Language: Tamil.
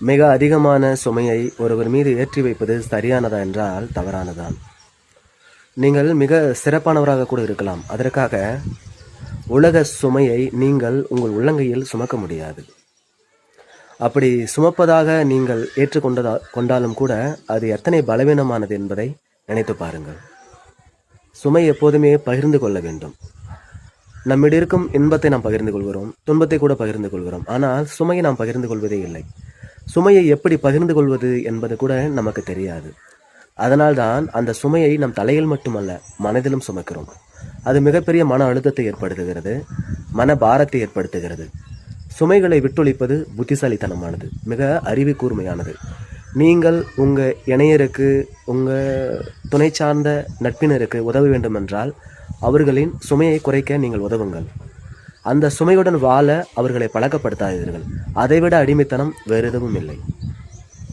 மிக அதிகமான சுமையை ஒருவர் மீது ஏற்றி வைப்பது சரியானதா என்றால் தவறானதான். நீங்கள் மிக சிறப்பானவராக கூட இருக்கலாம். அதற்காக உலக சுமையை நீங்கள் உங்கள் உள்ளங்கையில் சுமக்க முடியாது. அப்படி சுமப்பதாக நீங்கள் கொண்டாலும் கூட அது எத்தனை பலவீனமானது என்பதை நினைத்து பாருங்கள். சுமை எப்போதுமே பகிர்ந்து கொள்ள வேண்டும். நம்மிடம் இருக்கும் இன்பத்தை நாம் பகிர்ந்து கொள்கிறோம், துன்பத்தை கூட பகிர்ந்து கொள்கிறோம். ஆனால் சுமையை நாம் பகிர்ந்து கொள்வதே இல்லை. சுமையை எப்படி பகிர்ந்து கொள்வது என்பது கூட நமக்கு தெரியாது. அதனால்தான் அந்த சுமையை நம் தலையில் மட்டுமல்ல, மனதிலும் சுமக்கிறோம். அது மிகப்பெரிய மன அழுத்தத்தை ஏற்படுத்துகிறது, மன பாரத்தை ஏற்படுத்துகிறது. சுமைகளை விட்டொழிப்பது புத்திசாலித்தனமானது, மிக அறிவு கூர்மையானது. நீங்கள் உங்கள் இணையருக்கு, உங்கள் துணை சார்ந்த நட்பினருக்கு உதவ வேண்டுமென்றால் அவர்களின் சுமையை குறைக்க நீங்கள் உதவுங்கள். அந்த சுமையுடன் வாழ அவர்களை பழக்கப்படுத்தாதீர்கள். அதைவிட அடிமைத்தனம் வேறு எதுவும் இல்லை.